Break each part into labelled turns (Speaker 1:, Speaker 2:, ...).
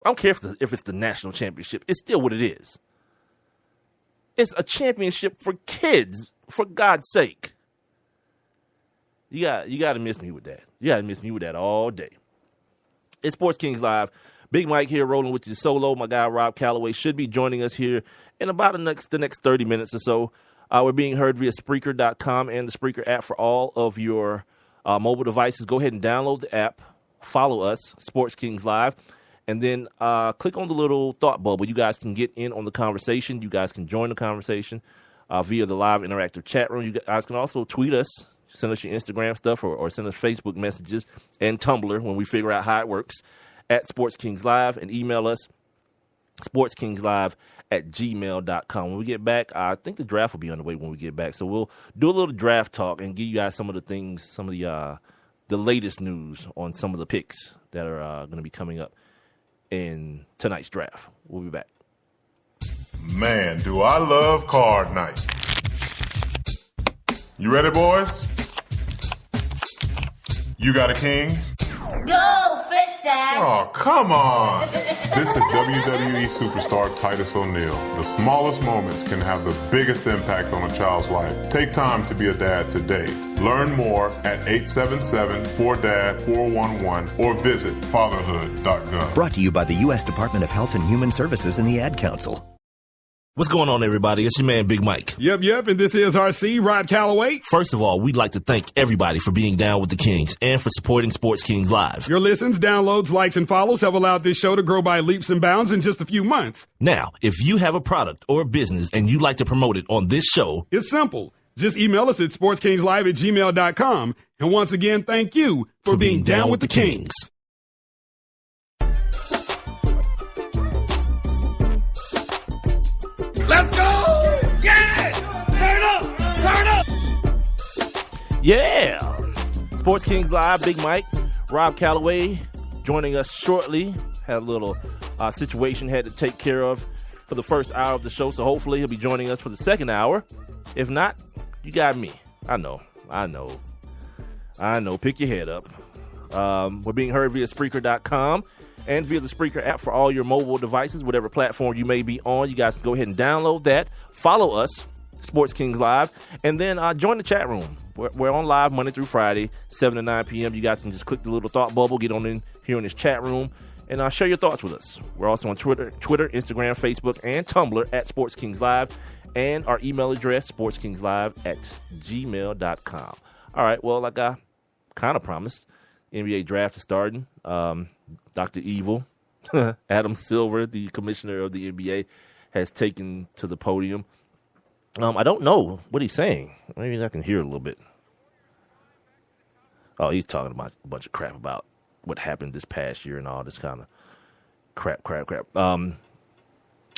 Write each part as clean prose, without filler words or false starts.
Speaker 1: I don't care if it's the national championship. It's still what it is. It's a championship for kids, for God's sake. You got to miss me with that. You got to miss me with that all day. It's Sports Kings Live. Big Mike here rolling with you solo. My guy Rob Calloway should be joining us here in about the next 30 minutes or so. We're being heard via Spreaker.com and the Spreaker app for all of your mobile devices. Go ahead and download the app. Follow us, Sports Kings Live. And then click on the little thought bubble. You guys can get in on the conversation. You guys can join the conversation via the live interactive chat room. You guys can also tweet us. Send us your Instagram stuff or send us Facebook messages and Tumblr when we figure out how it works at Sports Kings Live, and email us sportskingslive@gmail.com. When we get back, I think the draft will be underway when we get back. So we'll do a little draft talk and give you guys some of the things, some of the latest news on some of the picks that are going to be coming up in tonight's draft. We'll be back.
Speaker 2: Man, do I love card night. You ready, boys? You got a king?
Speaker 3: Go, fish dad.
Speaker 2: Oh, come on. This is WWE superstar Titus O'Neil. The smallest moments can have the biggest impact on a child's life. Take time to be a dad today. Learn more at 877-4DAD-411 or visit fatherhood.gov.
Speaker 4: Brought to you by the U.S. Department of Health and Human Services and the Ad Council.
Speaker 1: What's going on, everybody? It's your man, Big Mike.
Speaker 5: Yep, and this is RC, Rob Calloway.
Speaker 1: First of all, we'd like to thank everybody for being down with the Kings and for supporting Sports Kings Live.
Speaker 5: Your listens, downloads, likes, and follows have allowed this show to grow by leaps and bounds in just a few months.
Speaker 1: Now, if you have a product or a business and you'd like to promote it on this show,
Speaker 5: it's simple. Just email us at sportskingslive@gmail.com. And once again, thank you for being down with the Kings.
Speaker 6: Let's go! Yeah! Turn up!
Speaker 1: Yeah! Sports Kings Live, Big Mike, Rob Calloway joining us shortly. Had a little situation had to take care of for the first hour of the show, so hopefully he'll be joining us for the second hour. If not, you got me. I know. Pick your head up. We're being heard via Spreaker.com and via the Spreaker app for all your mobile devices, whatever platform you may be on. You guys can go ahead and download that. Follow us, Sports Kings Live, and then join the chat room. We're on live Monday through Friday, 7 to 9 p.m. You guys can just click the little thought bubble, get on in here in this chat room, and share your thoughts with us. We're also on Twitter, Instagram, Facebook, and Tumblr at Sports Kings Live, and our email address, sportskingslive@gmail.com. All right, well, like I kind of promised, NBA draft is starting. Dr. Evil, Adam Silver, the commissioner of the NBA, has taken to the podium. I don't know what he's saying. Maybe I can hear a little bit. Oh, he's talking about a bunch of crap about what happened this past year and all this kind of crap.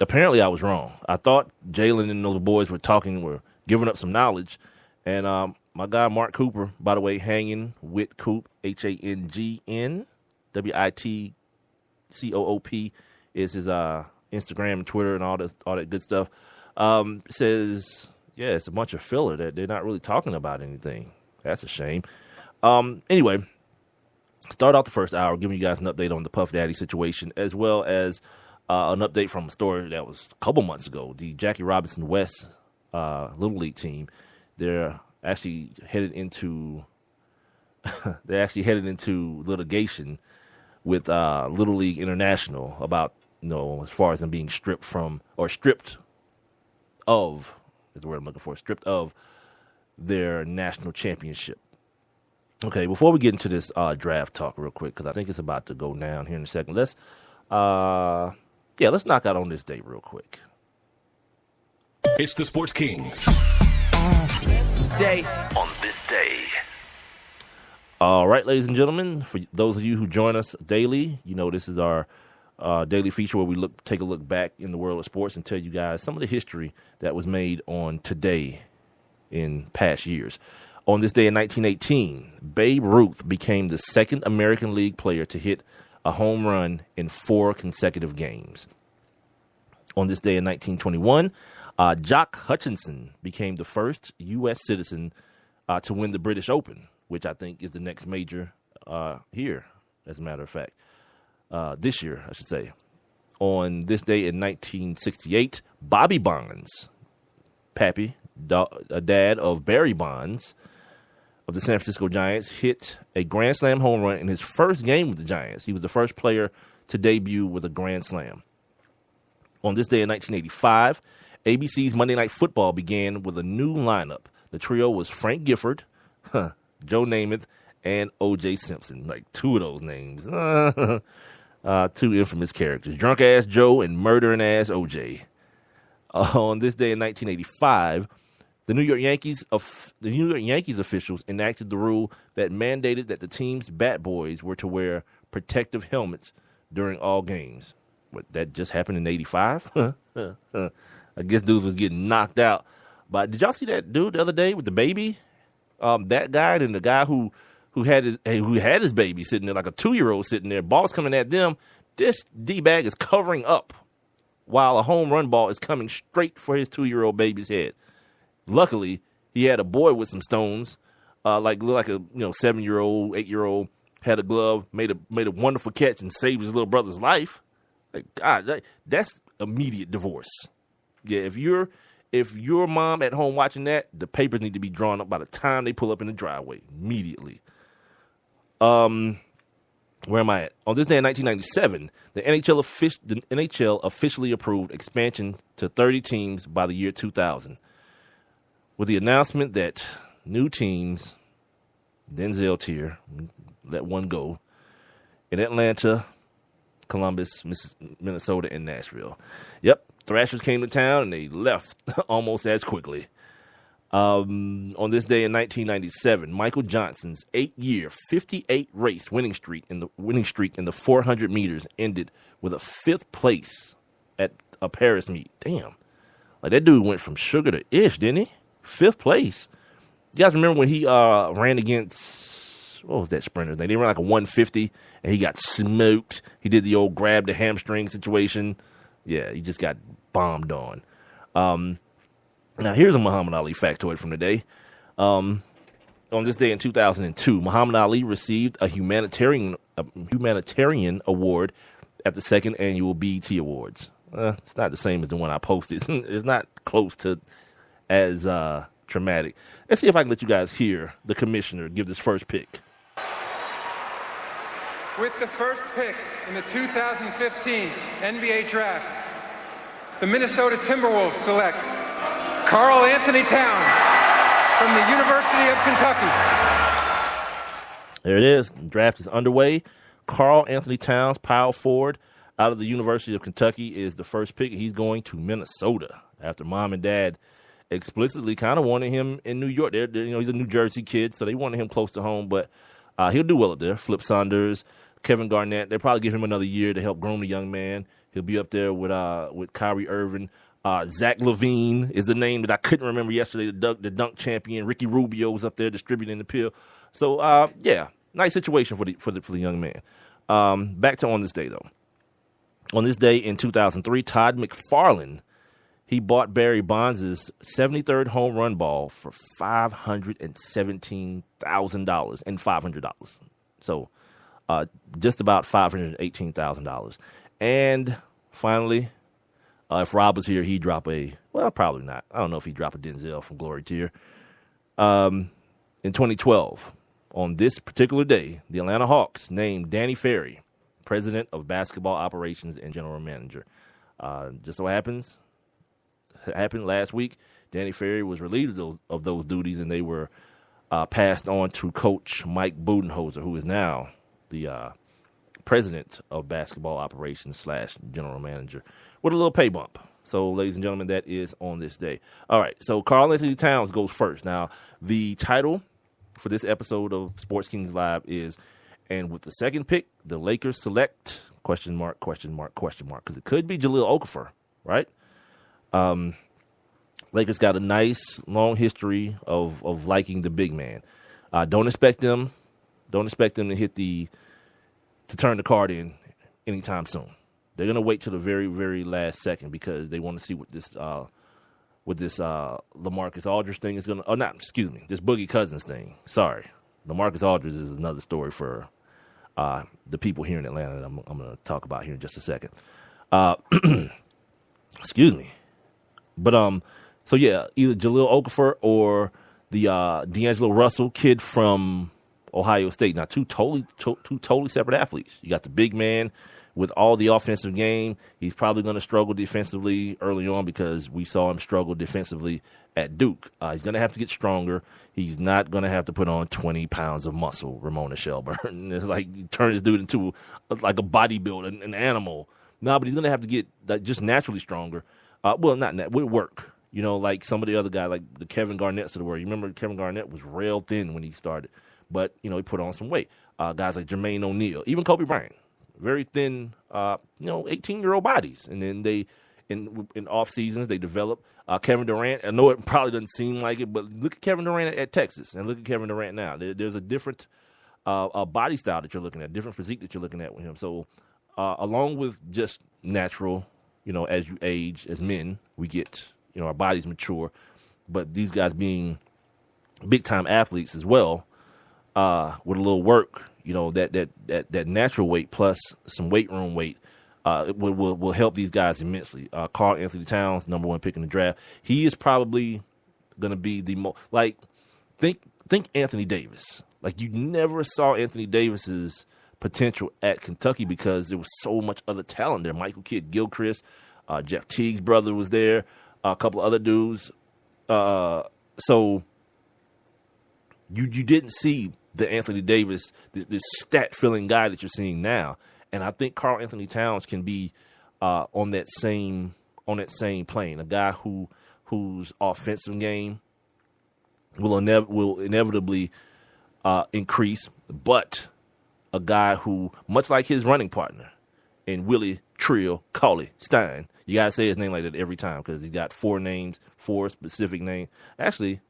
Speaker 1: Apparently, I was wrong. I thought Jalen and those boys were giving up some knowledge. And my guy, Mark Cooper, by the way, hanging with Coop, HANGN, WITCOOP is his Instagram and Twitter and all that good stuff. Says, yeah, it's a bunch of filler that they're not really talking about anything. That's a shame. Anyway, start out the first hour giving you guys an update on the Puff Daddy situation, as well as an update from a story that was a couple months ago. The Jackie Robinson West Little League team, they're actually headed into litigation with Little League International about, as far as them being stripped of their national championship. Okay, before we get into this draft talk real quick, because I think it's about to go down here in a second, let's knock out on this date real quick.
Speaker 7: It's the Sports Kings.
Speaker 1: On this day. All right, ladies and gentlemen, for those of you who join us daily, this is our daily feature where we take a look back in the world of sports and tell you guys some of the history that was made on today in past years. On this day in 1918, Babe Ruth became the second American League player to hit a home run in 4 consecutive games. On this day in 1921, Jock Hutchinson became the first U.S. citizen to win the British Open, which I think is the next major here, as a matter of fact. This year, I should say. On this day in 1968, Bobby Bonds, Pappy, dad of Barry Bonds of the San Francisco Giants, hit a Grand Slam home run in his first game with the Giants. He was the first player to debut with a Grand Slam. On this day in 1985, ABC's Monday Night Football began with a new lineup. The trio was Frank Gifford, Joe Namath, and O.J. Simpson. Like two of those names. Two infamous characters. Drunk-ass Joe and murdering-ass O.J. On this day in 1985, the New York Yankees officials enacted the rule that mandated that the team's bat boys were to wear protective helmets during all games. What, that just happened in 85? I guess dudes was getting knocked out. But did y'all see that dude the other day with the baby? That guy and the guy who had his baby sitting there, like a 2-year-old sitting there, balls coming at them. This D-bag is covering up while a home run ball is coming straight for his 2-year-old baby's head. Luckily, he had a boy with some stones, like a 7-year-old, 8-year-old, had a glove, made a wonderful catch and saved his little brother's life. Like, God, that's immediate divorce. Yeah, if your mom at home watching that, the papers need to be drawn up by the time they pull up in the driveway immediately. Where am I at? On this day in 1997, the NHL officially approved expansion to 30 teams by the year 2000, with the announcement that new teams, Denzel tier, let one go, in Atlanta, Columbus, Minnesota, and Nashville. Yep, Thrashers came to town and they left almost as quickly. On this day in 1997, Michael Johnson's 8-year, 58-race winning streak in the 400 meters ended with a 5th place at a Paris meet. Damn, like that dude went from sugar to ish, didn't he? 5th place. You guys remember when he ran against, what was that sprinter's name? They ran like a 150 and he got smoked. He did the old grab the hamstring situation. Yeah, he just got bombed on. Now, here's a Muhammad Ali factoid from the day. On this day in 2002, Muhammad Ali received a humanitarian award at the 2nd annual BET Awards. It's not the same as the one I posted. It's not close to as traumatic. Let's see if I can let you guys hear the commissioner give this first pick.
Speaker 8: With the first pick in the 2015 NBA Draft, the Minnesota Timberwolves select Karl Anthony Townes from the University of Kentucky.
Speaker 1: There it is. The draft is underway. Karl Anthony Townes, power forward out of the University of Kentucky, is the first pick. He's going to Minnesota after mom and dad explicitly kind of wanted him in New York. He's a New Jersey kid, so they wanted him close to home, but he'll do well up there. Flip Saunders, Kevin Garnett, they'll probably give him another year to help groom the young man. He'll be up there with Kyrie Irving. Zach LaVine is the name that I couldn't remember yesterday, the dunk champion. Ricky Rubio's up there distributing the pill. So, yeah, nice situation for the young man. Back to on this day, though. On this day in 2003, Todd McFarlane, he bought Barry Bonds' 73rd home run ball for $517,000 and $500. So, just about $518,000. And finally, if Rob was here, he'd drop probably not. I don't know if he'd drop a Denzel from Glory Tier. In 2012, on this particular day, the Atlanta Hawks named Danny Ferry president of basketball operations and general manager. Just so happened last week, Danny Ferry was relieved of those duties, and they were passed on to Coach Mike Budenholzer, who is now the president of basketball operations / general manager, with a little pay bump. So, ladies and gentlemen, that is on this day. All right, so Karl Anthony Townes goes first. Now, the title for this episode of Sports Kings Live is, and with the second pick, the Lakers select, ? Because it could be Jahlil Okafor, right? Lakers got a nice, long history of liking the big man. Don't expect them to turn the card in anytime soon. They're going to wait till the very, very last second because they want to see what this LaMarcus Aldridge thing is going to, this Boogie Cousins thing. Sorry. LaMarcus Aldridge is another story for the people here in Atlanta that I'm going to talk about here in just a second. Excuse me. But so yeah, either Jaleel Okafor or the D'Angelo Russell kid from Ohio State. Now, two totally separate athletes. You got the big man with all the offensive game. He's probably going to struggle defensively early on because we saw him struggle defensively at Duke. He's going to have to get stronger. He's not going to have to put on 20 pounds of muscle, Ramona Shelburne. It's like you turn this dude into like a bodybuilder, an animal. No, but he's going to have to get just naturally stronger. With work. You know, like some of the other guys, like the Kevin Garnett's of the world. You remember Kevin Garnett was real thin when he started, but, you know, he put on some weight. Guys like Jermaine O'Neal, even Kobe Bryant, very thin, 18-year-old bodies. And then they, in off seasons, they develop. Kevin Durant, I know it probably doesn't seem like it, but look at Kevin Durant at Texas and look at Kevin Durant now. There's a different body style that you're looking at, different physique that you're looking at with him. So along with just natural, you know, as you age, as men, we get, you know, our bodies mature. But these guys being big-time athletes as well, with a little work, you know, that natural weight plus some weight room weight, will help these guys immensely. Karl Anthony Townes, number 1 pick in the draft. He is probably going to be the most, like, think Anthony Davis. Like, you never saw Anthony Davis's potential at Kentucky because there was so much other talent there. Michael Kidd-Gilchrist, Jeff Teague's brother was there, a couple of other dudes. So you didn't see the Anthony Davis, this stat-filling guy that you're seeing now. And I think Karl Anthony Townes can be on that same plane. A guy whose offensive game will inevitably increase, but a guy who, much like his running partner in Willie Trill Cauley-Stein, you got to say his name like that every time because he's got 4 specific names. Actually,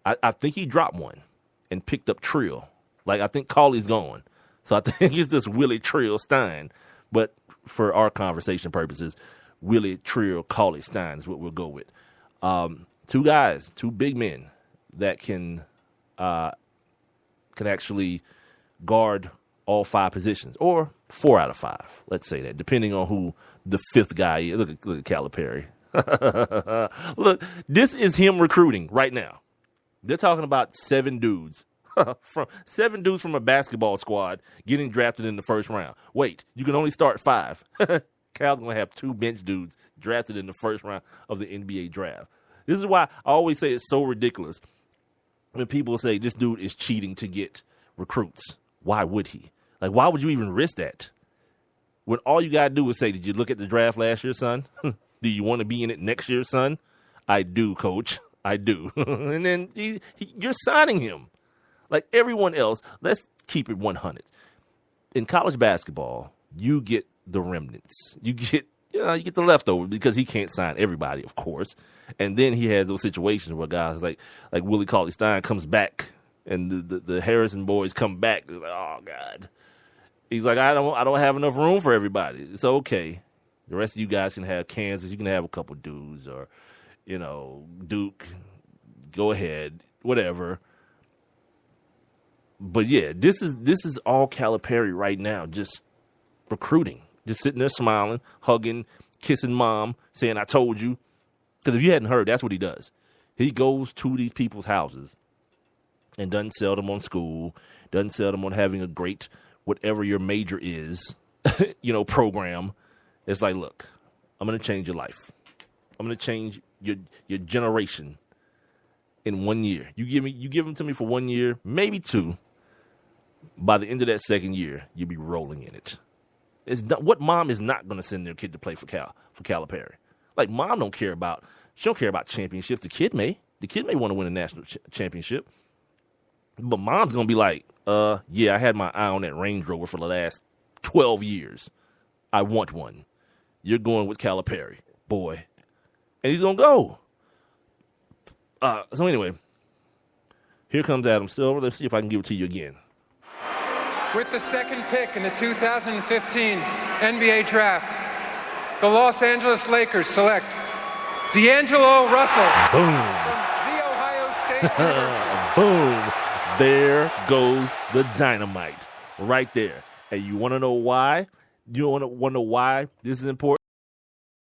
Speaker 1: I think he dropped one and picked up Trill. Like, I think Cauley's gone. So I think it's just Willie Trill Stein. But for our conversation purposes, Willie Trill Cauley-Stein is what we'll go with. 2 guys, 2 big men that can actually guard all 5 positions, or 4 out of 5. Let's say that, depending on who the 5th guy is. Look at Calipari. Look, this is him recruiting right now. They're talking about 7 dudes. From 7 dudes from a basketball squad getting drafted in the first round. Wait, you can only start 5. Cal's going to have 2 bench dudes drafted in the first round of the NBA draft. This is why I always say it's so ridiculous when people say this dude is cheating to get recruits. Why would he? Like, why would you even risk that? When all you got to do is say, did you look at the draft last year, son? Do you want to be in it next year, son? I do, coach. I do. And then you're signing him. Like everyone else, let's keep it 100. In college basketball, you get the remnants. You get the leftovers because he can't sign everybody, of course. And then he has those situations where guys like Willie Cauley-Stein comes back and the Harrison boys come back. Like, oh, God. He's like, I don't have enough room for everybody. It's okay. The rest of you guys can have Kansas. You can have a couple dudes or, you know, Duke. Go ahead. Whatever. But yeah, this is all Calipari right now, just recruiting, just sitting there smiling, hugging, kissing mom, saying, I told you. Because if you hadn't heard, that's what he does. He goes to these people's houses and doesn't sell them on school, doesn't sell them on having a great, whatever your major is, program. It's like, look, I'm going to change your life. I'm going to change your generation in 1 year. You give them to me for 1 year, maybe 2. By the end of that second year, you'll be rolling in it. What mom is not going to send their kid to play for Calipari? Like, mom don't care about championships. The kid may want to win a national championship. But mom's going to be like, yeah, I had my eye on that Range Rover for the last 12 years. I want one. You're going with Calipari, boy. And he's going to go. So anyway, here comes Adam Silver. Let's see if I can give it to you again.
Speaker 8: With the 2nd pick in the 2015 NBA Draft, the Los Angeles Lakers select D'Angelo Russell
Speaker 1: Boom.
Speaker 8: from The Ohio State University.
Speaker 1: Boom. There goes the dynamite right there. And you want to know why? You want to know why this is important?